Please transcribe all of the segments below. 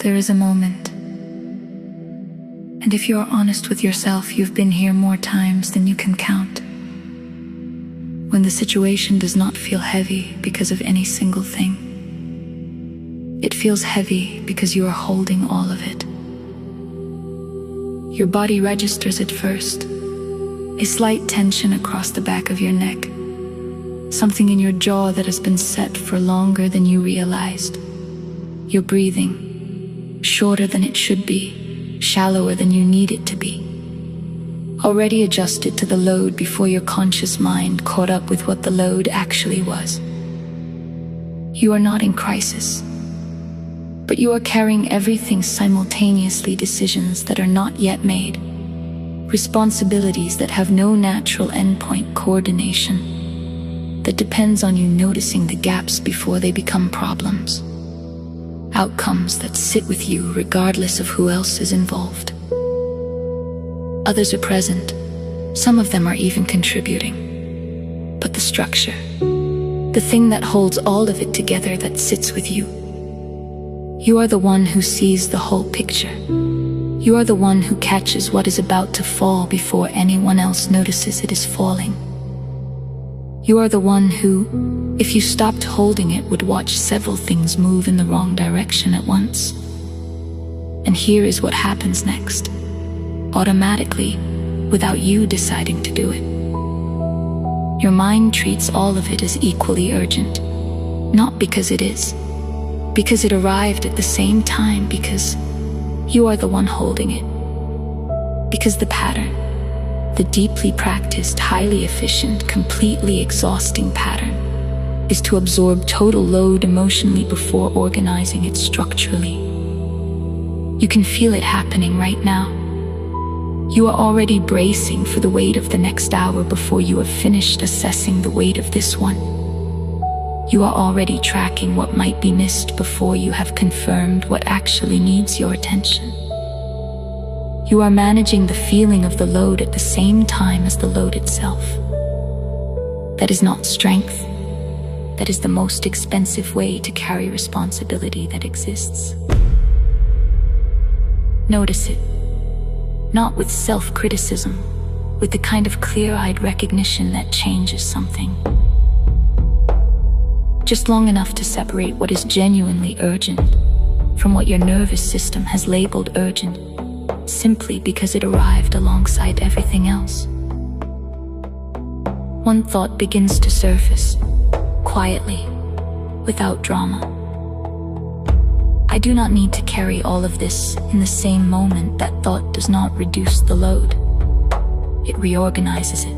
There is a moment, and if you are honest with yourself, you've been here more times than you can count, when the situation does not feel heavy because of any single thing. It feels heavy because you are holding all of it. Your body registers it first, a slight tension across the back of your neck, something in your jaw that has been set for longer than you realized. Your breathing, shorter than it should be, shallower than you need it to be, already adjusted to the load before your conscious mind caught up with what the load actually was. You are not in crisis, but you are carrying everything simultaneously, decisions that are not yet made, responsibilities that have no natural endpoint, coordination that depends on you noticing the gaps before they become problems, outcomes that sit with you regardless of who else is involved. Others are present, some of them are even contributing, but the structure, the thing that holds all of it together, that sits with you. You are the one who sees the whole picture. You are the one who catches what is about to fall before anyone else notices it is falling. You are the one who, if you stopped holding it, would watch several things move in the wrong direction at once. And here is what happens next, automatically, without you deciding to do it. Your mind treats all of it as equally urgent, not because it is, because it arrived at the same time, because you are the one holding it, because the pattern, the deeply practiced, highly efficient, completely exhausting pattern, is to absorb total load emotionally before organizing it structurally. You can feel it happening right now. You are already bracing for the weight of the next hour before you have finished assessing the weight of this one. You are already tracking what might be missed before you have confirmed what actually needs your attention. You are managing the feeling of the load at the same time as the load itself. That is not strength. That is the most expensive way to carry responsibility that exists. Notice it, not with self-criticism, with the kind of clear-eyed recognition that changes something. Just long enough to separate what is genuinely urgent from what your nervous system has labeled urgent, simply because it arrived alongside everything else. One thought begins to surface, quietly, without drama. I do not need to carry all of this in the same moment. That thought does not reduce the load. It reorganizes it.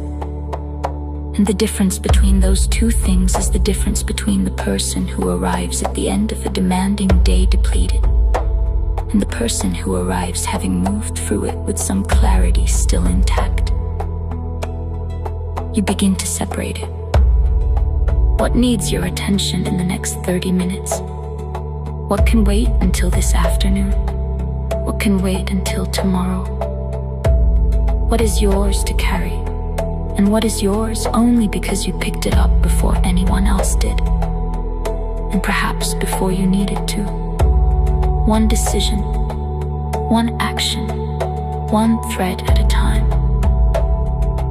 And the difference between those two things is the difference between the person who arrives at the end of a demanding day depleted, and the person who arrives having moved through it with some clarity still intact. You begin to separate it. What needs your attention in the next 30 minutes? What can wait until this afternoon? What can wait until tomorrow? What is yours to carry? And what is yours only because you picked it up before anyone else did? And perhaps before you needed to. One decision, one action, one thread at a time.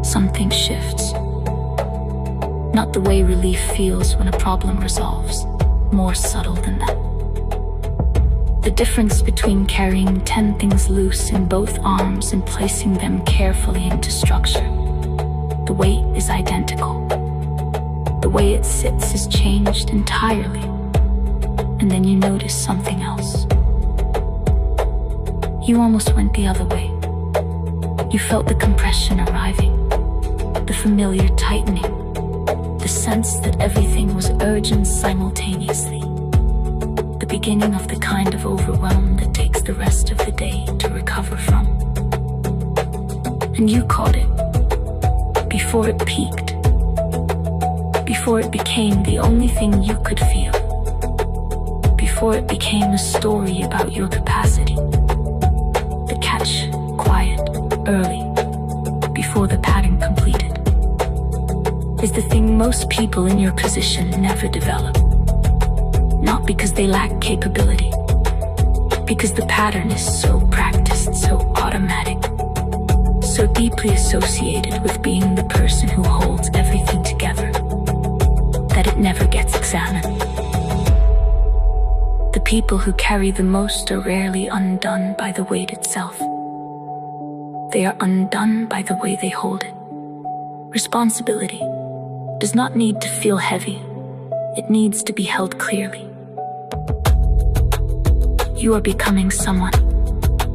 Something shifts. Not the way relief feels when a problem resolves, more subtle than that. The difference between carrying 10 things loose in both arms and placing them carefully into structure. The weight is identical. The way it sits is changed entirely. And then you notice something else. You almost went the other way. You felt the compression arriving, the familiar tightening, the sense that everything was urgent simultaneously. The beginning of the kind of overwhelm that takes the rest of the day to recover from. And you caught it before it peaked, before it became the only thing you could feel, before it became a story about your capacity. The catch, quiet, early, before the pattern completed, is the thing most people in your position never develop. Not because they lack capability, Because the pattern is so practiced, so automatic, so deeply associated with being the person who holds everything together, that it never gets examined. The people who carry the most are rarely undone by the weight itself. They are undone by the way they hold it. Responsibility does not need to feel heavy. It needs to be held clearly. You are becoming someone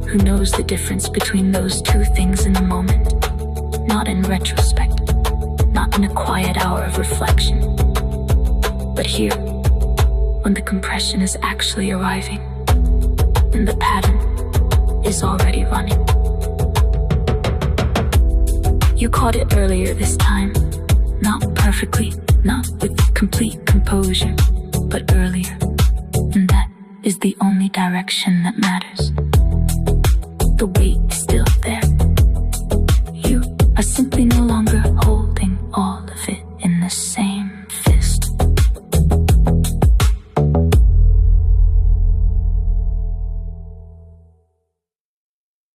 who knows the difference between those two things in the moment, not in retrospect, not in a quiet hour of reflection, but here, when the compression is actually arriving and the pattern is already running. You caught it earlier this time, not perfectly, not with complete composure, but earlier, and that is the only direction that matters. The weight is still there. You are simply no longer